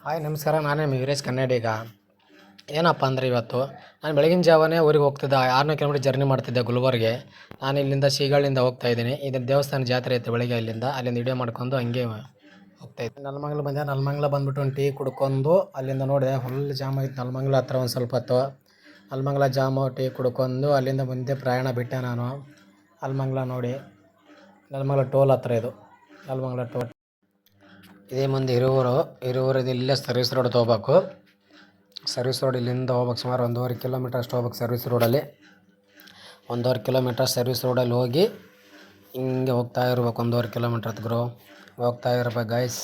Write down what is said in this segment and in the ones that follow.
Hi ನಮಸ್ಕಾರ, ನಾನೇ ವೀರೇಶ್ ಕನ್ನಡಿಗ. ಏನಪ್ಪ ಅಂದರೆ ಇವತ್ತು ನಾನು ಬೆಳಗಿನ ಜಾವನೇ ಊರಿಗೆ ಹೋಗ್ತಿದ್ದೆ. 600 ಕಿಲೋಮೀಟರ್ ಜರ್ನಿ ಮಾಡ್ತಿದ್ದೆ ಗುಲ್ಬರ್ಗೆ. ನಾನು ಇಲ್ಲಿಂದ ಶೀಗಳಿಂದ ಹೋಗ್ತಾಯಿದ್ದೀನಿ. ಇದು ದೇವಸ್ಥಾನ ಜಾತ್ರೆ ಇತ್ತು ಬೆಳಗ್ಗೆ, ಅಲ್ಲಿಂದ ವಿಡಿಯೋ ಮಾಡ್ಕೊಂಡು ಹಂಗೆ ಹೋಗ್ತಾಯಿದ್ದೆ. ನೆಲಮಂಗಲ ಬಂದೆ. ನೆಲಮಂಗಲ ಬಂದುಬಿಟ್ಟು ಒಂದು ಟೀ ಕುಡ್ಕೊಂಡು ಅಲ್ಲಿಂದ ನೋಡಿದೆ ಫುಲ್ ಜಾಮ್ ಆಗಿತ್ತು. ನೆಲಮಂಗಲ ಹತ್ರ ಒಂದು ಸ್ವಲ್ಪ ಹೊತ್ತು ನೆಲಮಂಗಲ ಜಾಮು ಟೀ ಕುಡ್ಕೊಂಡು ಅಲ್ಲಿಂದ ಮುಂದೆ ಪ್ರಯಾಣ ಬಿಟ್ಟೆ ನಾನು. ನೆಲಮಂಗಲ ನೋಡಿ, ನೆಲಮಂಗಲ ಟೋಲ್ ಹತ್ರ ಇದು ನೆಲಮಂಗಲ ಟೋಲ್. ಇದೇ ಮುಂದೆ ಹಿರಿಯೂರದು ಇಲ್ಲೇ ಸರ್ವಿಸ್ ರೋಡ್ ತೊಗೋಬೇಕು. ಸರ್ವಿಸ್ ರೋಡ್ ಇಲ್ಲಿಂದ ಹೋಗ್ಬೇಕು. ಸುಮಾರು 1.5 ಕಿಲೋಮೀಟರ್ ಅಷ್ಟು ಹೋಗ್ಬೇಕು ಸರ್ವಿಸ್ ರೋಡಲ್ಲಿ. 1.5 ಕಿಲೋಮೀಟರ್ ಸರ್ವಿಸ್ ರೋಡಲ್ಲಿ ಹೋಗಿ ಹಿಂಗೆ ಹೋಗ್ತಾ ಇರ್ಬೇಕು. 1.5 ಕಿಲೋಮೀಟರ್ ಹತ್ಗ್ರು ಹೋಗ್ತಾ ಇರ್ಬೇಕು ಗೈಸ್.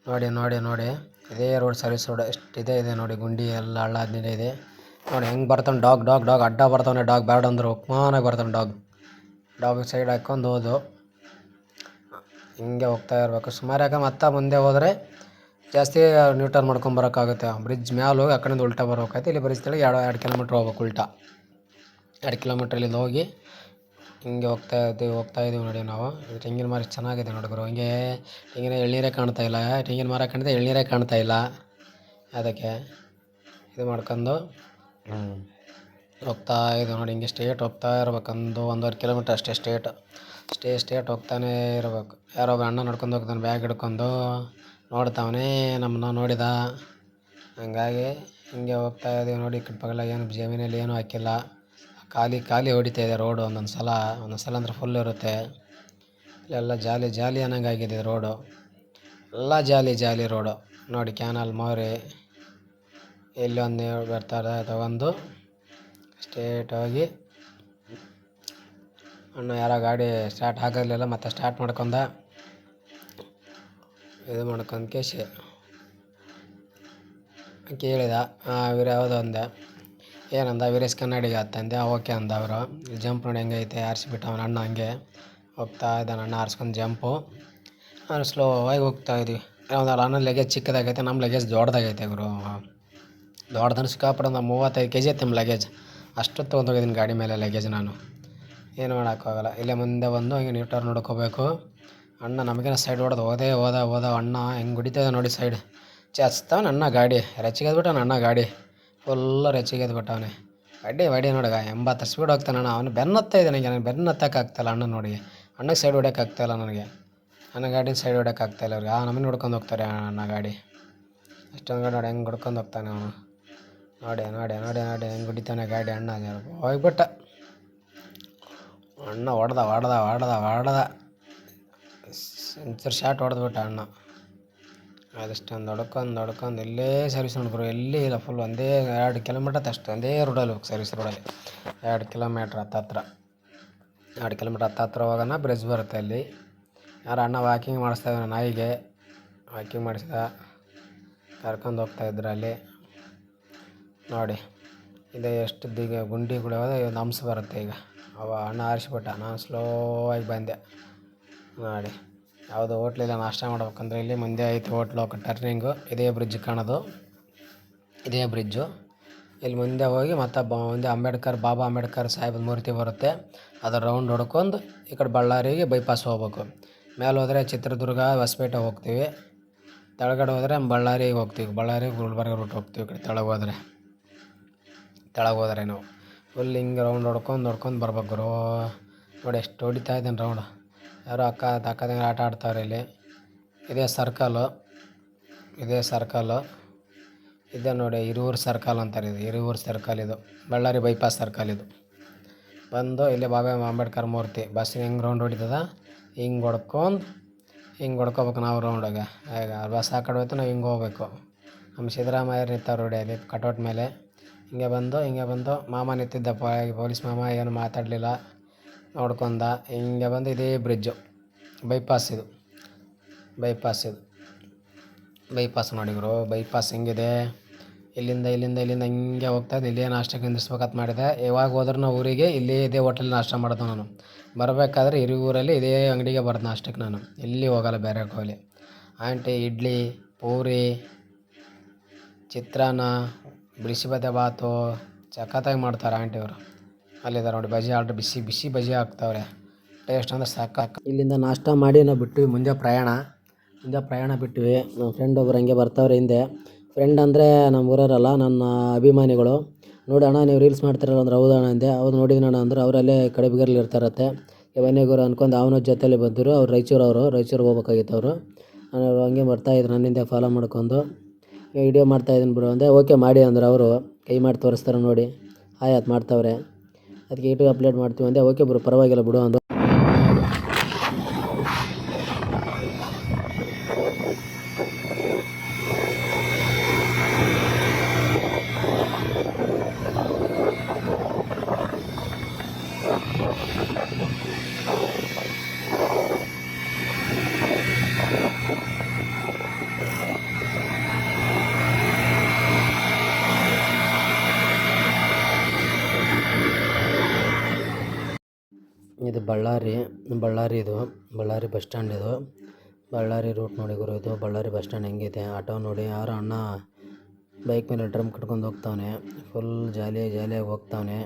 ನೋಡಿ ನೋಡಿ ನೋಡಿ, ಇದೇ ರೋಡ್ ಸರ್ವಿಸ್ ರೋಡ್ ಎಷ್ಟಿದೆ ನೋಡಿ. ಗುಂಡಿ ಎಲ್ಲ ಹಳ್ಳ ಹದಿನೈದು ಇದೆ ನೋಡಿ. ಹೆಂಗೆ ಬರ್ತಾನೆ ಡಾಗ್ ಅಡ್ಡ ಬರ್ತಾನೆ. ಡಾಗ್ ಬ್ಯಾಡ್ ಅಂದ್ರೆ ಉಪ್ಮಾನಾಗಿ ಬರ್ತಾನೆ. ಡಾಗ್ ಸೈಡ್ ಹಾಕ್ಕೊಂಡು ಹೋದು ಹಿಂಗೆ ಹೋಗ್ತಾ ಇರ್ಬೇಕು. ಸುಮಾರಾಗ ಮತ್ತೆ ಮುಂದೆ ಹೋದರೆ ಜಾಸ್ತಿ ನ್ಯೂಟರ್ನ್ ಮಾಡ್ಕೊಂಬರೋಕ್ಕಾಗುತ್ತೆ. ಬ್ರಿಡ್ಜ್ ಮ್ಯಾಲೆ ಹೋಗಿ ಆ ಕಡೆಯಿಂದ ಉಲ್ಟಾ ಬರೋಕಾಯ್ತು. ಇಲ್ಲಿ ಬ್ರಿಡ್ಜ್ ತಳಗೆ 2 ಕಿಲೋಮೀಟ್ರ್ ಹೋಗ್ಬೇಕು ಉಲ್ಟಾ. 2 ಕಿಲೋಮೀಟ್ರ್ ಇಲ್ಲಿಂದ ಹೋಗಿ ಹಿಂಗೆ ಹೋಗ್ತಾ ಇದ್ದೀವಿ ನೋಡಿ ನಾವು. ಇದು ತೆಂಗಿನ ಮರ ಚೆನ್ನಾಗಿದೆ ನೋಡಿದ್ರು. ಹಿಂಗೆ ತೆಂಗಿನ ಎಳ್ನೀರೇ ಕಾಣ್ತಾ ಇಲ್ಲ. ತೆಂಗಿನ ಮರ ಕಾಣ್ತಾ ಎಳ್ನೀರೇ ಕಾಣ್ತಾ ಇಲ್ಲ. ಅದಕ್ಕೆ ಇದು ಮಾಡ್ಕೊಂಡು ಹೋಗ್ತಾ ಇದ್ದೀವಿ ನೋಡಿ. ಹಿಂಗೆ ಸ್ಟೇಟ್ ಹೋಗ್ತಾ ಇರ್ಬೇಕು. 1.5 ಕಿಲೋಮೀಟ್ರ್ ಅಷ್ಟೇ ಸ್ಟೇಟ್ ಹೋಗ್ತಾನೆ ಇರಬೇಕು. ಯಾರೋ ಒಬ್ಬ ಅಣ್ಣ ನಡ್ಕೊಂಡು ಹೋಗ್ತಾನೆ ಬ್ಯಾಗ್ ಹಿಡ್ಕೊಂಡು. ನೋಡ್ತಾವನೇ ನಮ್ಮನ್ನ ನೋಡಿದ. ಹಂಗಾಗಿ ಹಿಂಗೆ ಹೋಗ್ತಾ ಇದ್ದೀವಿ ನೋಡಿ. ಈ ಕಡೆ ಪಗಲ ಏನು ಜಮೀನಲ್ಲಿ ಏನೂ ಹಾಕಿಲ್ಲ. ಖಾಲಿ ಹೊಡಿತಾ ಇದೆ ರೋಡು. ಒಂದೊಂದು ಸಲ ಅಂದ್ರೆ ಫುಲ್ ಇರುತ್ತೆ. ಇಲ್ಲೆಲ್ಲ ಜಾಲಿ ಅನ್ನಂಗಾಗಿದೆ ರೋಡು. ಎಲ್ಲ ಜಾಲಿ ರೋಡು ನೋಡಿ. ಕ್ಯಾನಲ್ ಮೋರಿ ಇಲ್ಲೊಂದು ಬರ್ತಾರೆ ತಗೊಂಡು ಸ್ಟೇಟ್ ಹೋಗಿ. ಅಣ್ಣ ಯಾರೋ ಗಾಡಿ ಸ್ಟಾರ್ಟ್ ಆಗಲಿಲ್ಲ, ಮತ್ತೆ ಸ್ಟಾರ್ಟ್ ಮಾಡ್ಕೊಂಡ ಇದು ಮಾಡ್ಕೊಂಡು ಕೇಳಿದ. ಯಾವುದೋ ಅಂದೆ. ಏನಂದ? ವೀರೇಶ್ ಕನ್ನಡಿಗ ಅಂತಂದೆ. ಓಕೆ ಅಂದ ಅವರು. ಜಂಪ್ ನೋಡಿ ಹೆಂಗೈತೆ ಆರಿಸ್ಬಿಟ್ಟು ಅವನ ಅಣ್ಣ ಹಂಗೆ ಹೋಗ್ತಾ ಇದ್ದಾನೆ. ಅಣ್ಣ ಆರಿಸ್ಕೊಂಡು ಜಂಪು. ನಾನು ಸ್ಲೋ ಆಗಿ ಹೋಗ್ತಾ ಇದ್ವಿ. ಒಂದು ಅಣ್ಣ ಲಗೇಜ್ ಚಿಕ್ಕದಾಗೈತೆ, ನಮ್ಮ ಲಗೇಜ್ ದೊಡ್ಡದಾಗೈತೆ ಗುರು. ದೊಡ್ಡದನ್ನು ಸಿಕ್ಕಾಪಟ್ಟೆ. 35 kg ಐತೆ ನಮ್ಮ ಲಗೇಜ್. ಅಷ್ಟು ತೊಗೊಂಡೋಗಿದ್ದೀನಿ ಗಾಡಿ ಮೇಲೆ ಲಗೇಜ್ ನಾನು. ಏನು ಮಾಡೋಕ್ಕಾಗಲ್ಲ. ಇಲ್ಲೇ ಮುಂದೆ ಬಂದು ಹಂಗೆ ನ್ಯೂಟರ್ನ್ ನೋಡ್ಕೋಬೇಕು. ಅಣ್ಣ ನಮಗೇನ ಸೈಡ್ ಹೊಡೆದು ಹೋದ ಅಣ್ಣ ಹೆಂಗೆ ಹೊಡಿತಾಯಿದೆ ನೋಡಿ. ಸೈಡ್ ಚಾಚ್ತಾವನೆ ಅಣ್ಣ ಗಾಡಿ. ರೆಚ್ಚಿಗೆದ್ಬಿಟ್ಟವನ ಅಣ್ಣ ಗಾಡಿ. ಫುಲ್ಲು ರೆಚ್ಚಿಗೆದ್ಬಿಟ್ಟವನೆ. ಹೊಡಿ ನೋಡಗ 80 ಸ್ಪೀಡ್ ಹೋಗ್ತಾನೆ ಅಣ್ಣ. ಅವನು ಬೆನ್ನತ್ತಾ ಇದೆ ನನಗೆ. ನನಗೆ ಬೆನ್ನು ಹತ್ತಕ್ಕಾಗ್ತಾಯಿಲ್ಲ ಅಣ್ಣ ನೋಡಿ. ಅಣ್ಣಗೆ ಸೈಡ್ ಹೊಡ್ಯೋಕ್ಕಾಗ್ತಾಯಿಲ್ಲ ನನಗೆ. ನನ್ನ ಗಾಡಿನ ಸೈಡ್ ಹೊಡ್ಯೋಕ್ಕಾಗ್ತಾಯಿಲ್ಲ ಅವ್ರಿಗೆ. ನಮ್ಮನ್ನು ಹೊಡ್ಕೊಂಡು ಹೋಗ್ತಾರೆ ಅಣ್ಣ ಗಾಡಿ. ಅಷ್ಟೊಂದು ನೋಡಿ ಹೆಂಗೆ ಹೊಡ್ಕೊಂಡು ಹೋಗ್ತಾನೆ ಅವನು. ನೋಡಿ ಹೆಂಗೆ ಹೊಡಿತಾನೆ ಗಾಡಿ ಅಣ್ಣ. ಹೋಗ್ಬಿಟ್ಟ ಅಣ್ಣ. ಹೊಡೆದ ಸೆಂಚರ್ ಶಾಟ್ ಹೊಡೆದ್ಬಿಟ್ಟ ಅಣ್ಣ. ಅದಷ್ಟೊಂದು ಹೊಡ್ಕೊಂಡು ಇಲ್ಲೇ ಸರ್ವಿಸ್ ನೋಡ್ಬರು. ಎಲ್ಲಿ ಇಲ್ಲ. ಫುಲ್ ಒಂದೇ 2 ಕಿಲೋಮೀಟರ್ ಅಷ್ಟು ಒಂದೇ ರೋಡಲ್ಲಿ ಹೋಗಿ ಸರ್ವಿಸ್ ರೋಡಲ್ಲಿ 2 ಕಿಲೋಮೀಟ್ರ್ ಹತ್ತತ್ರ 2 ಕಿಲೋಮೀಟ್ರ್ ಹತ್ತತ್ರ ಹೋಗೋಣ. ಬ್ರಿಡ್ಜ್ ಬರುತ್ತೆ ಅಲ್ಲಿ. ಯಾರು ಅಣ್ಣ ವಾಕಿಂಗ್ ಮಾಡಿಸ್ತಾ ಇದ್ದಾನೆ. ನಾಯಿಗೆ ವಾಕಿಂಗ್ ಮಾಡಿಸಿದ ಕರ್ಕೊಂಡು ಹೋಗ್ತಾಯಿದ್ರು ಅಲ್ಲಿ ನೋಡಿ. ಇದೆ ಎಷ್ಟು ಗುಂಡಿಗಳು ಒಂದು ಅಂಶ ಬರುತ್ತೆ. ಈಗ ಅಣ್ಣ ಆರಿಸ್ಬಿಟ್ಟ. ನಾನು ಸ್ಲೋ ಆಗಿ ಬಂದೆ ನೋಡಿ. ಯಾವುದೋ ಹೋಟ್ಲಿಲ್ಲ ನಾಷ್ಟ ಮಾಡ್ಬೇಕಂದ್ರೆ ಇಲ್ಲಿ ಮುಂದೆ ಐತೆ ಹೋಟ್ಲು. ಟರ್ನಿಂಗು ಇದೇ ಬ್ರಿಡ್ಜ್ ಕಾಣೋದು. ಇದೇ ಬ್ರಿಡ್ಜು. ಇಲ್ಲಿ ಮುಂದೆ ಹೋಗಿ ಮತ್ತೆ ಮುಂದೆ ಬಾಬಾ ಅಂಬೇಡ್ಕರ್ ಸಾಹೇಬ್ ಮೂರ್ತಿ ಬರುತ್ತೆ. ಅದರ ರೌಂಡ್ ಹೊಡ್ಕೊಂಡು ಈ ಕಡೆ ಬಳ್ಳಾರಿಗೆ ಬೈಪಾಸ್ ಹೋಗ್ಬೇಕು. ಮೇಲೆ ಹೋದರೆ ಚಿತ್ರದುರ್ಗ ಹೊಸಪೇಟೆ ಹೋಗ್ತೀವಿ. ತೆಳಗಡೆ ಹೋದರೆ ಬಳ್ಳಾರಿಗೆ ಹೋಗ್ತೀವಿ. ಗುಲ್ಬರ್ಗ ರೂಟ್ ಹೋಗ್ತೀವಿ. ಈ ಕಡೆ ತೆಳಗೆ ಹೋದರೆ ನಾವು ಫುಲ್ ಹಿಂಗೆ ರೌಂಡ್ ಹೊಡ್ಕೊಂಡು ಬರ್ಬೇಕು ಗುರು. ನೋಡಿ ಎಷ್ಟು ಹೊಡಿತಾ ಇದ್ದೇನೆ ರೌಂಡ್. ಯಾರೋ ಅಕ್ಕದಂಗೆ ಆಟ ಆಡ್ತಾವ್ರೆ ಇಲ್ಲಿ. ಇದೇ ಸರ್ಕಲ್ಲು. ಇದೆ ನೋಡಿ. ಹಿರಿಯೂರು ಸರ್ಕಲ್ ಅಂತಾರೆ. ಇದು ಹಿರಿಯೂರು ಸರ್ಕಲ್. ಇದು ಬಳ್ಳಾರಿ ಬೈಪಾಸ್ ಸರ್ಕಲ್. ಇದು ಬಂದು ಇಲ್ಲಿ ಬಾಬಾ ಅಂಬೇಡ್ಕರ್ ಮೂರ್ತಿ. ಬಸ್ಸಿಗೆ ಹೆಂಗೆ ರೌಂಡ್ ಹೊಡಿತದ ಹಿಂಗೆ ಹೊಡ್ಕೋಬೇಕು ನಾವು ರೌಂಡಾಗ. ಈಗ ಬಸ್ ಆ ಕಡೆ ಹೋಯ್ತು, ನಾವು ಹಿಂಗೆ ಹೋಗ್ಬೇಕು. ನಮ್ಮ ಸಿದ್ದರಾಮಯ್ಯರು ನಿಂತವ್ರು ನೋಡಿ ಅಲ್ಲಿ ಕಟೌಟ್ ಮೇಲೆ. ಹಿಂಗೆ ಬಂದು ಮಾಮ ನಿಂತಿದ್ದ. ಪೊಲೀಸ್ ಮಾಮ ಏನು ಮಾತಾಡಲಿಲ್ಲ, ನೋಡ್ಕೊಂಡ. ಹಿಂಗೆ ಬಂದು ಇದೇ ಬ್ರಿಡ್ಜು ಬೈಪಾಸ್. ಇದು ಬೈಪಾಸ್ ನೋಡಿ ಗುರು. ಬೈಪಾಸ್ ಹೆಂಗಿದೆ. ಇಲ್ಲಿಂದ ಹಿಂಗೆ ಹೋಗ್ತಾ ಇದ್ದು. ಇಲ್ಲೇ ನಾಷ್ಟಕ್ಕೆ ನಿಂದಿಸ್ಬೇಕಂತ ಮಾಡಿದೆ. ಯಾವಾಗ ಹೋದ್ರೂ ನಾವು ಊರಿಗೆ ಇದೇ ಹೋಟೆಲ್ ನಾಷ್ಟ ಮಾಡೋದು ನಾನು. ಬರಬೇಕಾದ್ರೆ ಹಿರಿಯೂರಲ್ಲಿ ಇದೇ ಅಂಗಡಿಗೆ ಬರೋದು ನಾಷ್ಟಕ್ಕೆ ನಾನು. ಎಲ್ಲಿ ಹೋಗಲ್ಲ ಬೇರೆ ಹೋಗಲಿ. ಆಂಟಿ ಇಡ್ಲಿ, ಪೂರಿ, ಚಿತ್ರಾನ್ನ, ಬಿಸಿಬೇಳೆ ಬಾತು ಸಖತ್ತಾಗಿ ಮಾಡ್ತಾರೆ ಆಂಟಿಯವರು. ಅಲ್ಲಿದ್ದಾರೆ ನೋಡಿ. ಬಜ್ಜಿ ಆರ್ಡ್ರ್ ಬಿಸಿ ಬಜ್ಜಿ ಹಾಕ್ತಾವ್ರೆ. ಟೇಸ್ಟ್ ಅಂದರೆ ಸಾಕು. ಇಲ್ಲಿಂದ ನಾಷ್ಟ ಮಾಡಿ ನಾವು ಬಿಟ್ಟು ಮುಂದೆ ಪ್ರಯಾಣ. ಹಿಂಗೆ ಪ್ರಯಾಣ ಬಿಟ್ವಿ. ನಮ್ಮ ಫ್ರೆಂಡ್ ಒಬ್ರು ಹಂಗೆ ಬರ್ತಾವ್ರೆ ಹಿಂದೆ. ಫ್ರೆಂಡ್ ಅಂದರೆ ನಮ್ಮ ಊರವರಲ್ಲ, ನನ್ನ ಅಭಿಮಾನಿಗಳು. ನೋಡಿ ಅಣ್ಣ ನೀವು ರೀಲ್ಸ್ ಮಾಡ್ತಿರಲ್ಲ ಅಂದ್ರೆ ಹೌದು ಅಣ್ಣ ಅಂದೆ. ಹೌದು ನೋಡಿದ್ದೀನಿ ಅಣ್ಣ ಅಂದ್ರೆ ಅವರಲ್ಲೇ ಕಡಬಗೆರೆಲಿ ಇರ್ತಾರತ್ತೆ. ಬನ್ನಿಗುರು ಅಂದ್ಕೊಂಡು ಅವನ ಜೊತೆಲಿ ಬಂದರು. ಅವ್ರು ರಾಯಚೂರಿಗೆ ಹೋಗ್ಬೇಕಾಗಿತ್ತು ಅವರು. ಅವ್ರು ಹಂಗೆ ಬರ್ತಾಯಿದ್ರು ನನ್ನಿಂದೆ ಫಾಲೋ ಮಾಡ್ಕೊಂಡು. ವಿಡಿಯೋ ಮಾಡ್ತಾಯಿದ್ದೀನಿ ಬಿಡು ಅಂದೆ. ಓಕೆ ಮಾಡಿ ಅಂದ್ರೆ ಅವರು ಕೈ ಮಾಡಿ ತೋರಿಸ್ತಾರೆ ನೋಡಿ. ಆಯ್ತು ಮಾಡ್ತಾವ್ರೆ. ಅದಕ್ಕೆ ಯೂಟ್ಯೂಬ್ ಅಪ್ಲೋಡ್ ಮಾಡ್ತೀವಿ ಅಂದೆ. ಓಕೆ ಬ್ರೋ ಪರವಾಗಿಲ್ಲ ಬಿಡು ಅಂದು. ಇದು ಬಳ್ಳಾರಿ ಬಸ್ ಸ್ಟ್ಯಾಂಡ್ ಇದು. ಬಳ್ಳಾರಿ ರೂಟ್ ನೋಡಿ ಗುರು, ಇದು ಬಳ್ಳಾರಿ ಬಸ್ ಸ್ಟ್ಯಾಂಡ್ ಹೆಂಗಿದೆ. ಆಟೋ ನೋಡಿ, ಯಾರೋ ಅಣ್ಣ ಬೈಕ್ ಮೇಲೆ ಡ್ರಮ್ ಕಟ್ಕೊಂಡು ಹೋಗ್ತಾವನೆ. ಫುಲ್ ಜಾಲಿಯಾಗಿ ಹೋಗ್ತಾವನೆ.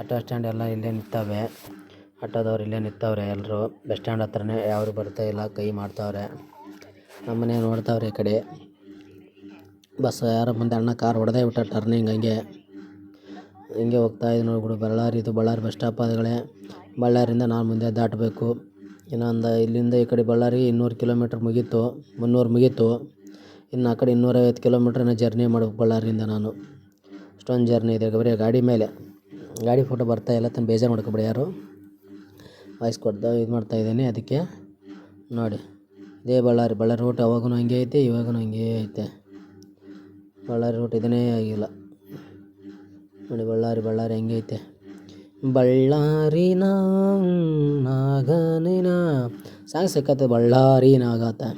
ಆಟೋ ಸ್ಟ್ಯಾಂಡ್ ಎಲ್ಲ ಇಲ್ಲೇ ನಿಂತವೆ. ಆಟೋದವ್ರು ಇಲ್ಲೇ ನಿಂತವ್ರೆ ಎಲ್ಲರೂ. ಬಸ್ ಸ್ಟ್ಯಾಂಡ್ ಹತ್ರನೇ, ಯಾರು ಬರ್ತಾ ಇಲ್ಲ, ಕೈ ಮಾಡ್ತಾವ್ರೆ. ನಮ್ಮನೆ ನೋಡ್ತಾವ್ರೆ ಈ ಕಡೆ. ಬಸ್ ಯಾರೋ ಮುಂದೆ ಅಣ್ಣ ಕಾರ್ ಹೊಡೆದೇ ಬಿಟ್ಟ ಟರ್ನಿಂಗ್ ಹಿಂಗೆ ಹೋಗ್ತಾಯಿದ್ದು ನೋಡ್ಬಿಡು. ಬಳ್ಳಾರಿ ಬಸ್ ಸ್ಟಾಪ್ ಆದಗಳೇ. ಬಳ್ಳಾರಿಯಿಂದ ನಾನು ಮುಂದೆ ದಾಟಬೇಕು. ಇನ್ನೊಂದು ಇಲ್ಲಿಂದ ಈ ಕಡೆ ಬಳ್ಳಾರಿಗೆ 200 ಕಿಲೋಮೀಟ್ರ್ ಮುಗೀತು, 300 ಮುಗೀತು. ಇನ್ನು ಆ ಕಡೆ 250 ಕಿಲೋಮೀಟ್ರನ್ನ ಜರ್ನಿ ಮಾಡ್ಬೇಕು ಬಳ್ಳಾರಿಯಿಂದ ನಾನು. ಅಷ್ಟೊಂದು ಜರ್ನಿ ಇದೆ. ಬರೀ ಗಾಡಿ ಮೇಲೆ. ಗಾಡಿ ಫೋಟೋ ಬರ್ತಾಯಿಲ್ಲ, ತನ್ನ ಬೇಜಾರು ಮಾಡ್ಕೊಬೇಡಿ ಯಾರು. ವಾಯ್ಸ್ ಕೊಡ್ತಾ ಇದು ಮಾಡ್ತಾಯಿದ್ದೀನಿ. ಅದಕ್ಕೆ ನೋಡಿ, ಇದೇ ಬಳ್ಳಾರಿ ರೂಟ್ ಅವಾಗೂ ಹಂಗೆ ಐತೆ, ಇವಾಗೂ ಹಂಗೆ ಐತೆ. ಬಳ್ಳಾರಿ ರೂಟ್ ಇದನ್ನೇ ಆಗಿಲ್ಲ ನೋಡಿ. ಬಳ್ಳಾರಿ ಹೆಂಗೆ ಐತೆ. ಬಳ್ಳಾರಿನ ನಾಗನಿನ ಸಾಂಗ್ ಸಿಕ್ಕತ್ತೆ. ಬಳ್ಳಾರಿ ನಾಗತ್ತೆ.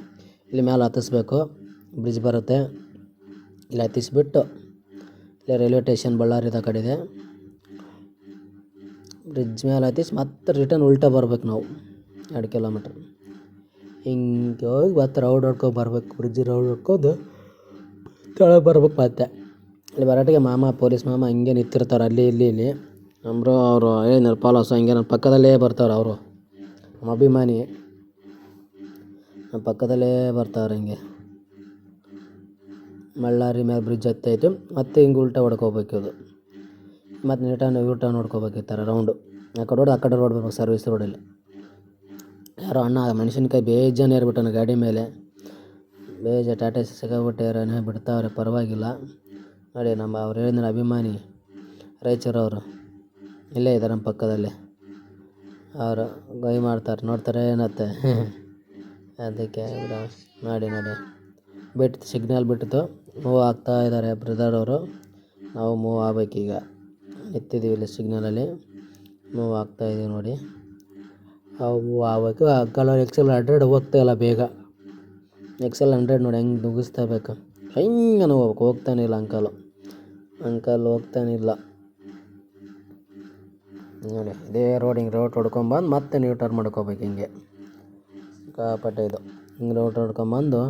ಇಲ್ಲಿ ಮೇಲೆ ಹತ್ತಿಸ್ಬೇಕು, ಬ್ರಿಡ್ಜ್ ಬರುತ್ತೆ. ಇಲ್ಲಿ ಹತ್ತಿಸ್ಬಿಟ್ಟು ಇಲ್ಲಿ ರೈಲ್ವೆ ಸ್ಟೇಷನ್ ಬಳ್ಳಾರಿದ ಕಡೆ ಇದೆ. ಬ್ರಿಡ್ಜ್ ಮೇಲೆ ಹತ್ತಿಸಿ ಮತ್ತೆ ರಿಟರ್ನ್ ಉಲ್ಟಾ ಬರ್ಬೇಕು ನಾವು 2 ಕಿಲೋಮೀಟ್ರ್. ಹಿಂಗೆ ಹೋಗಿ ರೌಡ್ ಹೊಡ್ಕೊಂಡು ಬರ್ಬೇಕು. ಬ್ರಿಡ್ಜ್ ರೌಡ್ ಹೊಡ್ಕೊಂಡು ಕೆಳಗೆ ಬರ್ಬೇಕು. ಮತ್ತೆ ಇಲ್ಲಿ ಬರಾಟಿಗೆ ಪೊಲೀಸ್ ಮಾಮ ಹಿಂಗೆ ನಿಂತಿರ್ತಾರೆ ಅಲ್ಲಿ ಇಲ್ಲಿ. ನಮ್ಮರು ಅವರು ಏನಿಲ್ಲ ಪಾಲೋಸು ಹಂಗೆ ನಮ್ಮ ಪಕ್ಕದಲ್ಲೇ ಬರ್ತಾವ್ರೆ. ಅವರು ನಮ್ಮ ಅಭಿಮಾನಿ ನಮ್ಮ ಪಕ್ಕದಲ್ಲೇ ಬರ್ತಾವ್ರೆ. ಹಿಂಗೆ ಬಳ್ಳಾರಿ ಮೇಲೆ ಬ್ರಿಡ್ಜ್ ಹತ್ತೈತು. ಮತ್ತೆ ಹಿಂಗೆ ಉಲ್ಟಾ ಹೊಡ್ಕೋಬೇಕು. ಇದು ಮತ್ತು ಯೂಟರ್ನ್ ನೋಡ್ಕೋಬೇಕು. ಈ ಥರ ರೌಂಡು ಆ ಕಡೆ ರೋಡ್ ಬರ್ಬೇಕು, ಸರ್ವಿಸ್ ರೋಡಲ್ಲಿ. ಯಾರೋ ಅಣ್ಣ ಮೆಣಸಿನ್ಕಾಯಿ ಬೇಜಾನು ಏರ್ಬಿಟ್ಟಾನ ಗಾಡಿ ಮೇಲೆ. ಟಾಟಾ ಸಿಕ್ಕಾಬಿಟ್ಟು ಏರನೇ ಬಿಡ್ತಾವ್ರೆ. ಪರವಾಗಿಲ್ಲ ನೋಡಿ. ಅವ್ರು ಹೇಳಿದ್ರೆ ಅಭಿಮಾನಿ ರಾಯಚೂರವರು ಇಲ್ಲೇ ಇದ್ದಾರೆ ನಮ್ಮ ಪಕ್ಕದಲ್ಲೇ. ಅವರು ಗೈ ಮಾಡ್ತಾರೆ, ನೋಡ್ತಾರೆ ಏನತ್ತೆ. ಅದಕ್ಕೆ ನೋಡಿ ಸಿಗ್ನಲ್ ಬಿಟ್ಟಿತ್ತು, ಮೂವ್ ಆಗ್ತಾ ಇದ್ದಾರೆ ಬ್ರದರ್ ಅವರು. ನಾವು ಮೂವ್ ಆಗಬೇಕೀಗ. ಎತ್ತಿದ್ದೀವಿ ಇಲ್ಲಿ ಸಿಗ್ನಲಲ್ಲಿ, ಮೂವ್ ಆಗ್ತಾಯಿದ್ದೀವಿ ನೋಡಿ. ನಾವು ಮೂವ್ ಆಗಬೇಕು. XL 100 ಹೋಗ್ತಾಯಿಲ್ಲ ಬೇಗ. XL 100 ನೋಡಿ ಹೆಂಗೆ ನುಗ್ಗಿಸ್ತಾ ಬೇಕು. ಹೆಂಗೆ ಹೋಗ್ಬೇಕು, ಹೋಗ್ತಾನೆ ಇಲ್ಲ ಅಂಕಲ್ ಹೋಗ್ತಾನಿಲ್ಲ ನೋಡಿ. ಇದೇ ರೋಡ್ ಹೊಡ್ಕೊಂಬಂದು ಮತ್ತೆ ನೀವು ಟರ್ನ್ ಮಾಡ್ಕೋಬೇಕು. ಹಿಂಗೆ ಕಾಪಟ್ಟೆ ಇದು. ಹಿಂಗೆ ರೋಡ್ ಹೊಡ್ಕೊಂಬಂದು